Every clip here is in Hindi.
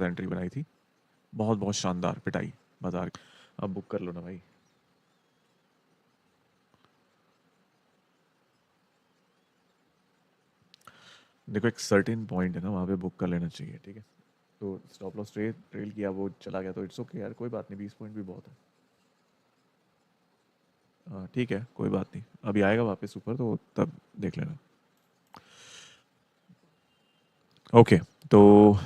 एंट्री बनाई थी, बहुत बहुत शानदार पिटाई बाजार की। अब बुक कर लो ना भाई। देखो एक सर्टेन पॉइंट है ना, वहाँ पे बुक कर लेना चाहिए, ठीक है। तो स्टॉप लॉस ट्रेल किया, वो चला गया तो इट्स ओके यार, कोई बात नहीं, 20 पॉइंट भी बहुत है। हाँ ठीक है, कोई बात नहीं, अभी आएगा वापस ऊपर तो तब देख लेना। ओके, तो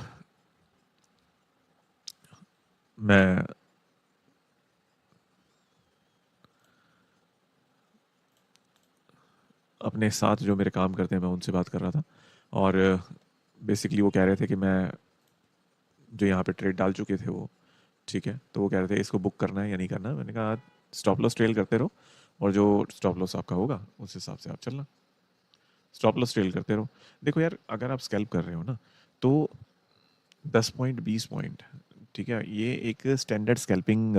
मैं अपने साथ जो मेरे काम करते हैं मैं उनसे बात कर रहा था, और बेसिकली वो कह रहे थे कि मैं जो यहाँ पे ट्रेड डाल चुके थे वो, ठीक है, तो वो कह रहे थे इसको बुक करना है या नहीं करना। मैंने कहा स्टॉप लॉस ट्रेल करते रहो, और जो स्टॉप लॉस आपका होगा उस हिसाब से आप चलना, स्टॉप लॉस ट्रेल करते रहो। देखो यार, अगर आप स्कैल्प कर रहे हो ना, तो 10 पॉइंट 20 पॉइंट, ठीक है, ये एक स्टैंडर्ड स्कैल्पिंग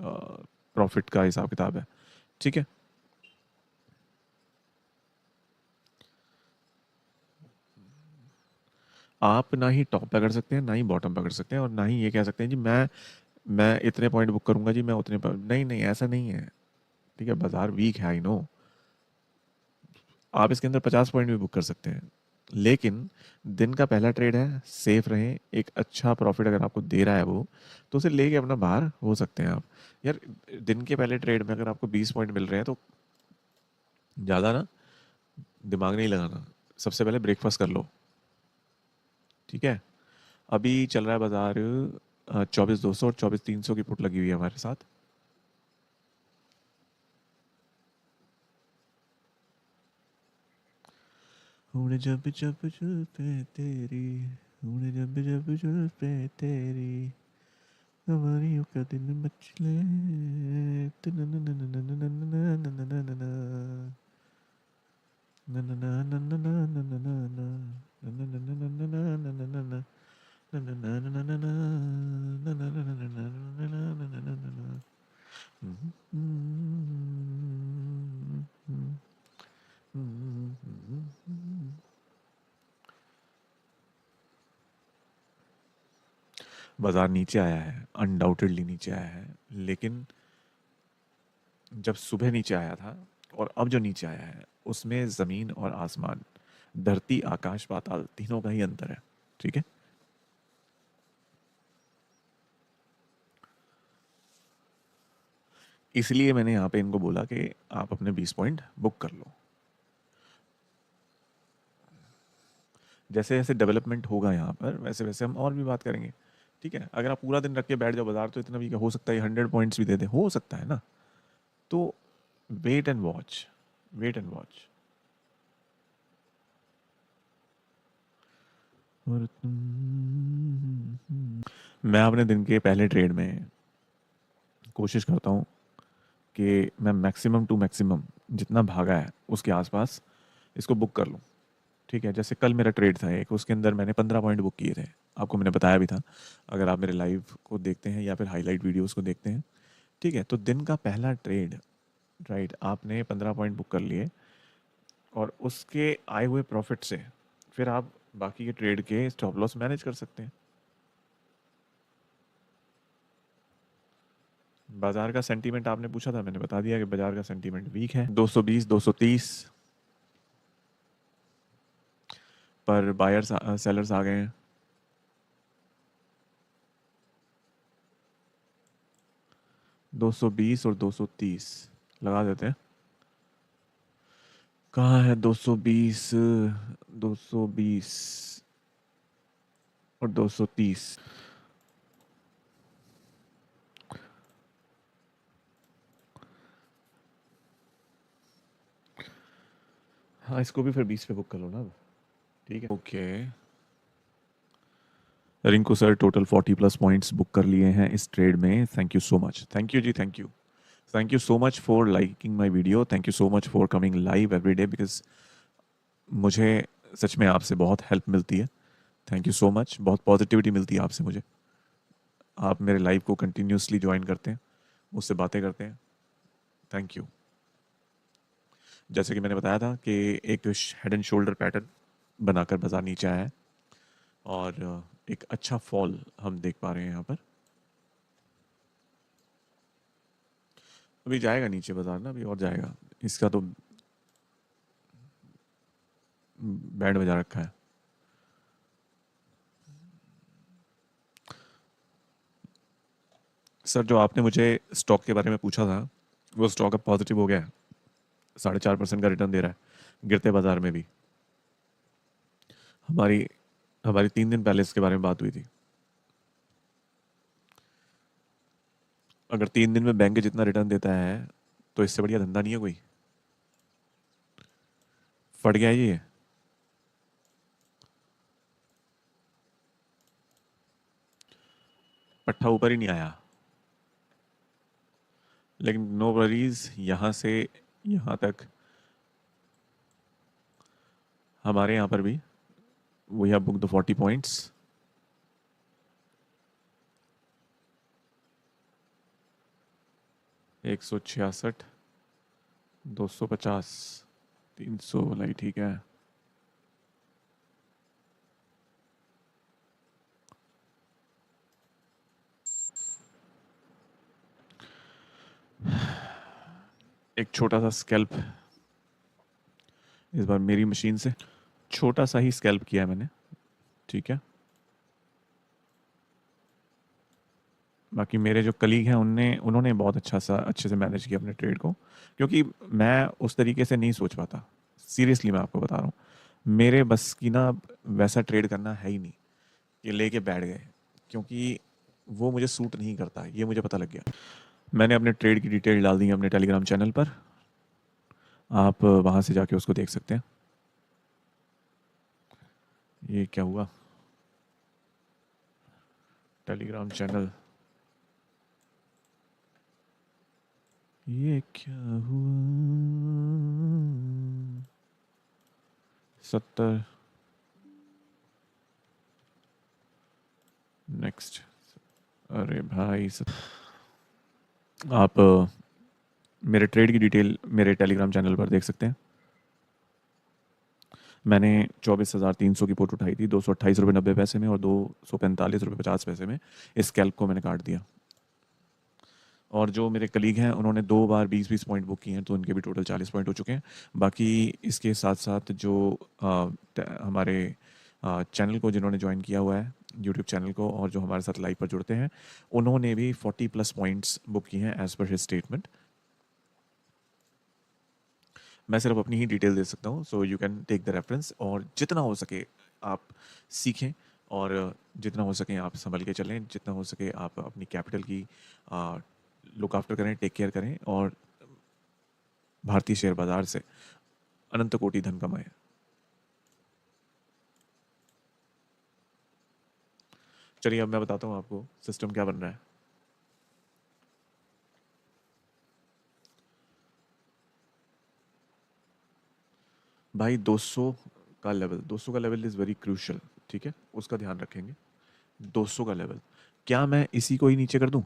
प्रॉफिट का हिसाब किताब है, ठीक है। आप ना ही टॉप पकड़ सकते हैं, ना ही बॉटम पकड़ सकते हैं, और ना ही ये कह सकते हैं जी मैं इतने पॉइंट बुक करूंगा जी, मैं उतने नहीं नहीं, ऐसा नहीं है, ठीक है। बाजार वीक है, आई नो, आप इसके अंदर 50 पॉइंट भी बुक कर सकते हैं, लेकिन दिन का पहला ट्रेड है, सेफ रहें, एक अच्छा प्रॉफिट अगर आपको दे रहा है वो, तो उसे लेके अपना बाहर हो सकते हैं आप। यार, दिन के पहले ट्रेड में अगर आपको 20 पॉइंट मिल रहे हैं तो ज़्यादा ना दिमाग नहीं लगाना, सबसे पहले ब्रेकफास्ट कर लो, ठीक है। अभी चल रहा है बाजार 24,200 और 24,300 की पुट लगी हुई है हमारे साथ। उड़े जब जब जुल्फे तेरी, उड़े जब जब जुल्फे तेरी, हमारी का दिन मचले, बाजार नीचे आया है, अनडाउटेडली नीचे आया है, लेकिन जब सुबह नीचे आया था और अब जो नीचे आया है, उसमें ज़मीन और आसमान, धरती आकाश पाताल तीनों का ही अंतर है, ठीक है। इसलिए मैंने यहाँ पे इनको बोला कि आप अपने 20 पॉइंट बुक कर लो, जैसे जैसे डेवलपमेंट होगा यहाँ पर वैसे वैसे हम और भी बात करेंगे, ठीक है। अगर आप पूरा दिन रख के बैठ जाओ बाजार, तो इतना भी हो सकता है 100 पॉइंट्स भी दे दे, हो सकता है ना। तो wait and watch, wait and watch. और मैं अपने दिन के पहले ट्रेड में कोशिश करता हूँ कि मैं मैक्सिमम टू मैक्सिमम जितना भागा है उसके आसपास इसको बुक कर लूँ, ठीक है। जैसे कल मेरा ट्रेड था एक, उसके अंदर मैंने 15 पॉइंट बुक किए थे, आपको मैंने बताया भी था, अगर आप मेरे लाइव को देखते हैं या फिर हाईलाइट वीडियोस को देखते हैं, ठीक है। तो दिन का पहला ट्रेड, राइट, आपने 15 पॉइंट बुक कर लिए, और उसके आए हुए प्रॉफिट से फिर आप बाकी के ट्रेड के स्टॉप लॉस मैनेज कर सकते हैं। बाजार का सेंटीमेंट आपने पूछा था, मैंने बता दिया कि बाजार का सेंटीमेंट वीक है, 220 230 पर बायर्स सेलर्स आ गए हैं। 220 और 230 लगा देते हैं। कहाँ है 220, 220 और 230। हाँ, इसको भी फिर 20 पे बुक कर लो ना अब, ठीक है। Okay, Rinku sir total 40+ points book कर लिए हैं इस ट्रेड में, thank you so much, thank you जी, thank you, thank you so much for liking my video, thank you so much for coming live every day, because मुझे सच में आपसे बहुत हेल्प मिलती है। थैंक यू सो मच, बहुत पॉजिटिविटी मिलती है आपसे मुझे, आप मेरे लाइव को कंटिन्यूसली ज्वाइन करते हैं, मुझसे बातें करते हैं, थैंक यू। जैसे कि मैंने बताया था कि एक हेड एंड शोल्डर पैटर्न बनाकर बाजार नीचे आया है, और एक अच्छा फॉल हम देख पा रहे हैं यहाँ पर। अभी जाएगा नीचे बाजार ना, अभी और जाएगा। इसका तो बैंड बजा रखा है। सर, जो आपने मुझे स्टॉक के बारे में पूछा था, वो स्टॉक अब पॉजिटिव हो गया है। 4.5% का रिटर्न दे रहा है गिरते बाजार में भी। हमारी हमारी 3 दिन पहले इसके बारे में बात हुई थी। अगर 3 दिन में बैंक जितना रिटर्न देता है तो इससे बढ़िया धंधा नहीं है कोई। फट गया ये। पट्टा ऊपर ही नहीं आया। लेकिन नो वरीज, यहाँ से यहाँ तक हमारे यहाँ पर भी we have book the 40 points. 166, 250, 300 वाला ही ठीक है। एक छोटा सा स्कैल्प इस बार मेरी मशीन से, छोटा सा ही स्कैल्प किया है मैंने, ठीक है। बाकी मेरे जो कलीग हैं उन्होंने बहुत अच्छे से मैनेज किया अपने ट्रेड को, क्योंकि मैं उस तरीके से नहीं सोच पाता। सीरियसली मैं आपको बता रहा हूँ, मेरे बस की ना वैसा ट्रेड करना है ही नहीं कि लेके बैठ गए, क्योंकि वो मुझे सूट नहीं करता, ये मुझे पता लग गया। मैंने अपने ट्रेड की डिटेल डाल दी है अपने टेलीग्राम चैनल पर, आप वहाँ से जाके उसको देख सकते हैं। ये क्या हुआ? टेलीग्राम चैनल, ये क्या हुआ? 70, नेक्स्ट। अरे भाई आप मेरे ट्रेड की डिटेल मेरे टेलीग्राम चैनल पर देख सकते हैं। मैंने 24,300 की पोट उठाई थी 228 रुपये 90 पैसे में, और 245 रुपये 50 पैसे में इस स्कैल्प को मैंने काट दिया। और जो मेरे कलीग हैं उन्होंने 2 बार 20-20 पॉइंट बुक किए हैं, तो उनके भी टोटल 40 पॉइंट हो चुके हैं। बाकी इसके साथ साथ जो हमारे चैनल को जिन्होंने ज्वाइन किया हुआ है, यूट्यूब चैनल को, और जो हमारे साथ लाइव पर जुड़ते हैं, उन्होंने भी 40+ पॉइंट्स बुक किए हैं एज पर हिज स्टेटमेंट। मैं सिर्फ अपनी ही डिटेल दे सकता हूँ, so you can take the reference, और जितना हो सके आप सीखें, और जितना हो सके आप संभल के चलें, जितना हो सके आप अपनी कैपिटल की लुक आफ्टर करें, टेक केयर करें, और भारतीय शेयर बाजार से अनंत कोटि धन कमाएं। चलिए अब मैं बताता हूँ आपको सिस्टम क्या बन रहा है। भाई 200 का लेवल इज़ वेरी क्रूशल, ठीक है, उसका ध्यान रखेंगे। 200 का लेवल, क्या मैं इसी को ही नीचे कर दूं?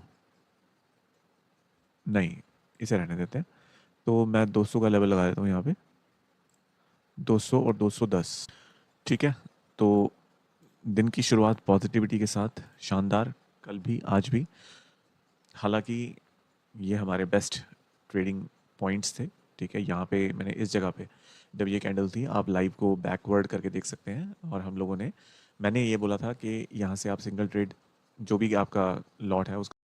नहीं, इसे रहने देते हैं। तो मैं 200 का लेवल लगा देता हूँ यहाँ पे, 200 और 210, ठीक है। तो दिन की शुरुआत पॉजिटिविटी के साथ शानदार, कल भी आज भी। हालांकि ये हमारे बेस्ट ट्रेडिंग पॉइंट्स थे, ठीक है। यहाँ पे मैंने इस जगह पे जब ये कैंडल थी, आप लाइव को बैकवर्ड करके देख सकते हैं, और हम लोगों ने मैंने ये बोला था कि यहाँ से आप सिंगल ट्रेड जो भी आपका लॉट है उसका